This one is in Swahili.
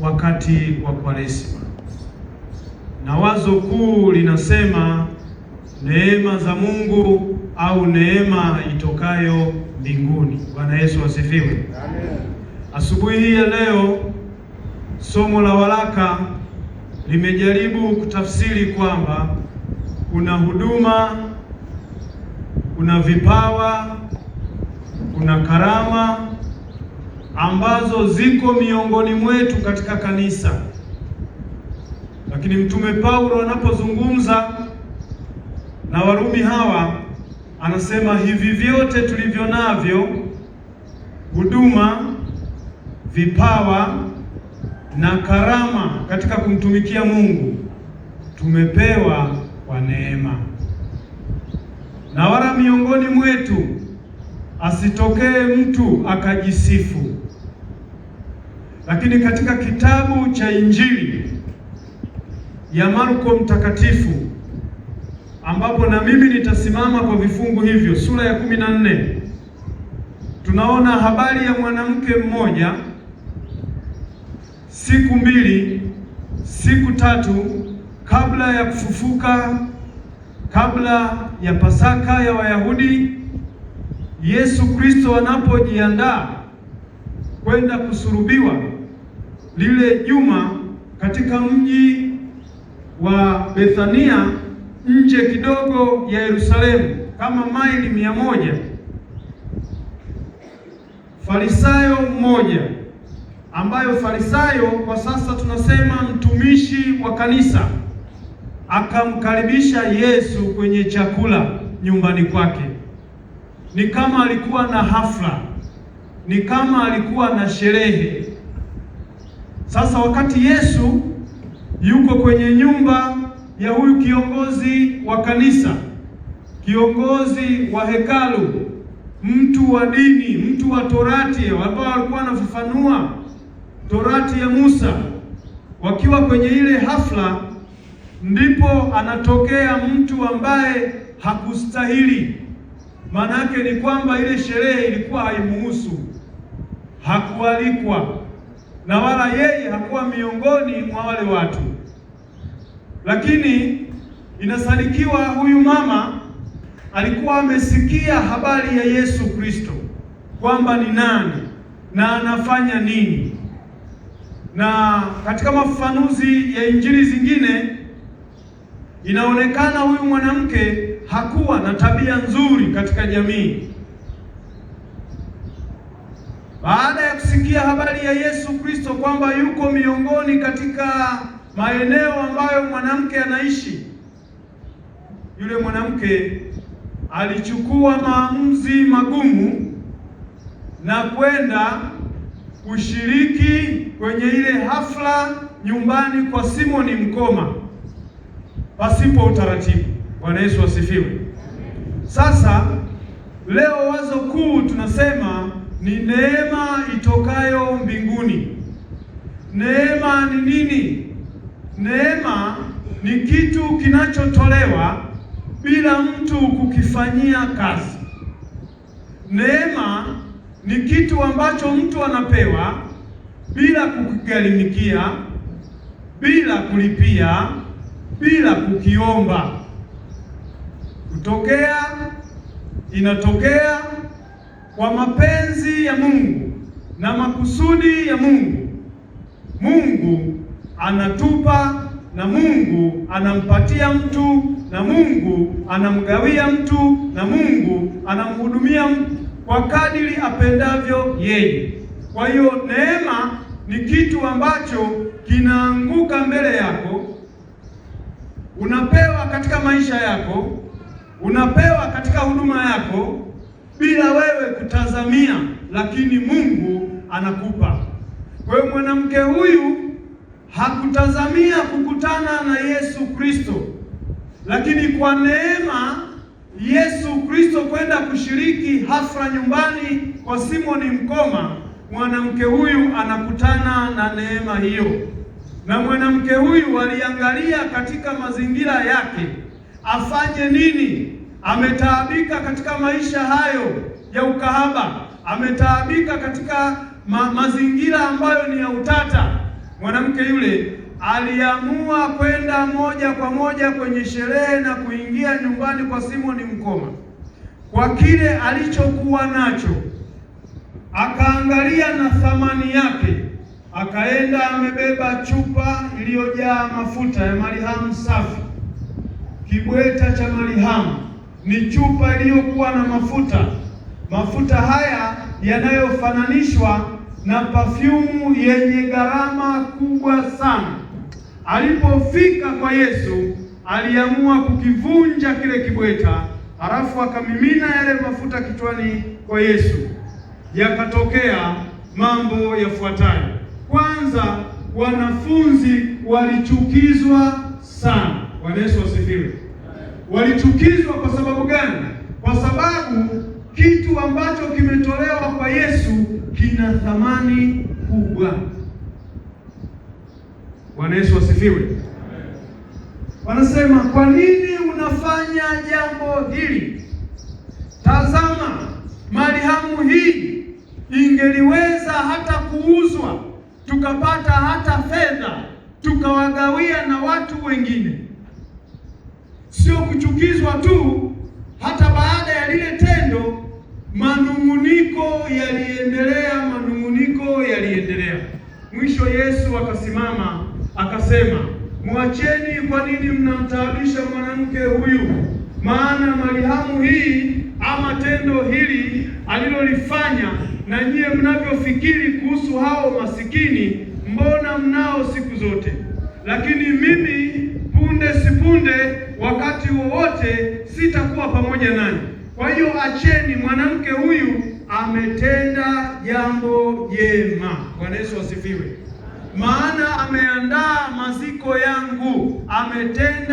wakati wa Kwaresima, na wazo kuu linasema neema za Mungu au neema itokayo mbinguni. Bwana Yesu asifiwe. Amen. Asubuhi hii ya leo somo la waraka limejaribu kutafsiri kwamba kuna huduma, kuna vipawa, kuna karama ambazo ziko miongoni mwetu katika kanisa. Lakini Mtume Paulo anapozungumza na Warumi hawa anasema hivi vyote tulivyo navyo, huduma, vipawa na karama katika kumtumikia Mungu, tumepewa kwa neema, na wala miongoni mwetu asitokee mtu akajisifu. Lakini katika kitabu cha Injili ya Marko Mtakatifu, ambapo na mimi nitasimama kwa vifungu hivyo, sura ya 14, tunaona habari ya mwanamke mmoja, siku 2, siku 3 kabla ya kufufuka, kabla ya Pasaka ya Wayahudi, Yesu Kristo anapojiandaa kwenda kusulubiwa lile juma katika mji wa Bethania, nje kidogo ya Yerusalemu, kama maili 100, Farisayo mmoja, ambayo Farisayo kwa sasa tunasema mtumishi wa kanisa, akamkaribisha Yesu kwenye chakula nyumbani kwake. Ni kama alikuwa na hafla, ni kama alikuwa na sherehe. Sasa wakati Yesu yuko kwenye nyumba ya huyu kiongozi wa kanisa, kiongozi wa hekalu, mtu wa dini, mtu wa Torati, ambao alikuwa anafafanua Torati ya Musa, wakiwa kwenye ile hafla, ndipo anatokea mtu ambaye hakustahili. Maana yake ni kwamba ile sherehe ilikuwa haimuhusu, hakualikwa, na wala yeye hakuwa miongoni mwa wale watu. Lakini inasadikiwa huyu mama alikuwa amesikia habari ya Yesu Kristo, kwamba ni nani na anafanya nini. Na katika mafafanuzi ya injili zingine inaonekana huyu mwanamke hakuwa na tabia nzuri katika jamii. Baada ya kusikia habari ya Yesu Kristo kwamba yuko miongoni katika maeneo ambayo mwanamke anaishi, yule mwanamke alichukua maamuzi magumu na kwenda kushiriki kwenye ile hafla nyumbani kwa Simoni Mkoma pasipo utaratibu. Bwana Yesu asifiwe. Sasa leo wazo kuu tunasema ni neema itokayo mbinguni. Neema ni nini? Neema ni kitu kinachotolewa bila mtu kukifanyia kazi. Neema ni kitu ambacho mtu anapewa bila kukigharimikia, bila kulipia, bila kukiomba. Inatokea kwa mapenzi ya Mungu na makusudi ya Mungu. Mungu anatupa, na Mungu anampatia mtu, na Mungu anamgawia mtu, na Mungu anamhudumia mtu kwa kadiri apendavyo yeye. Kwa hiyo neema ni kitu ambacho kinaanguka mbele yako, unapewa katika maisha yako, unapewa katika huduma yako bila wewe kutazamia, lakini Mungu anakupa. Kwa hiyo mwanamke huyu hakutazamia kukutana na Yesu Kristo, lakini kwa neema Yesu Kristo kwenda kushiriki hafla nyumbani kwa Simoni Mkoma, mwanamke huyu anakutana na neema hiyo. Na mwanamke huyu aliangalia katika mazingira yake afanye nini. Ametaabika katika maisha hayo ya ukahaba, ametaabika katika mazingira ambayo ni ya utata. mwanamke yule aliamua kwenda moja kwa moja kwenye sherehe na kuingia nyumbani kwa Simoni mkoma kwa kile alichokuwa nacho, akaangalia na thamani yake, akaenda amebeba chupa iliyojaa mafuta ya malihamu safi. Kibweta cha malihamu ni chupa iliyokuwa na mafuta. Mafuta haya yanayofananishwa na pafyumu yenye gharama kubwa sana. Alipofika kwa Yesu, aliamua kukivunja kile kibweta, halafu akamimina yale mafuta kichwani kwa Yesu. Yakatokea mambo yafuatayo. Kwanza, wanafunzi walichukizwa sana. Bwana Yesu asifiwe. Walichukizwa kwa sababu gani? Kwa sababu kitu ambacho kimetolewa kwa Yesu kina thamani kubwa. Bwana Yesu asifiwe. Wanasema, kwa nini unafanya jambo hili? Tazama, malihamu hii ingeliweza hata kuuzwa, tukapata hata fedha, tukawagawia na watu wengine. Sio kuchukizwa tu, hata baada ya lile tendo manung'uniko yaliendelea. Mwisho Yesu akasimama akasema, mwacheni, kwa nini mnamtaabisha mwanamke huyu? Maana malihamu hii ama tendo hili alilolifanya, na nyie mnavyofikiri kuhusu hao masikini, mbona mnao siku zote, lakini mimi punde sipunde, wakati wowote sitakuwa pamoja nanyi. Kwa hiyo acheni, mwanamke huyu ametenda jambo jema. Bwana Yesu asifiwe. Maana ameandaa maziko yangu, ametenda